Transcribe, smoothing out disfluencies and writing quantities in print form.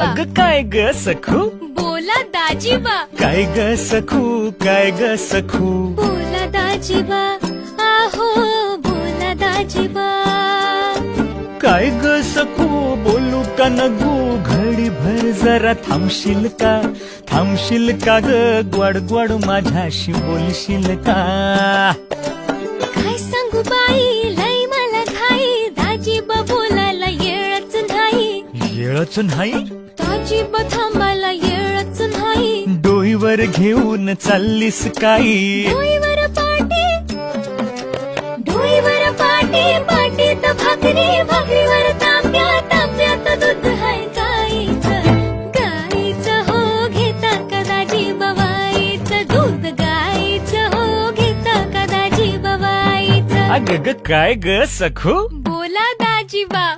अग काय ग सखू, बोला दाजीबा, काय ग सखू, काय ग सखू. बोला दाजीबा, आहो बोला दाजीबा. काय ग सखू, बोलू का नगू, घडी भर जरा थांबशील का, थांबशील का ग, ग्वाड ग्वाड माझ्याशी बोलशील का. काय सांगू बाई, लय मला घाई, दाजीबा बोलायला येळच नाही. येळच नाही, दाजीबा थांबायला येळच नाही. डोईवर घेऊन चाललीस काही, डोईवर पाटी, डोईवर पाटी, पाटीत भाकरी, भाकरीवर तांब्या, तांब्यात दूध हाय गाईचं. गाईचं हो घेता का दाजीबा बाईचं, दूध गाईचं हो घेता का दाजीबा बाईचं. अग ग काय ग सखू. बोला दाजीबा.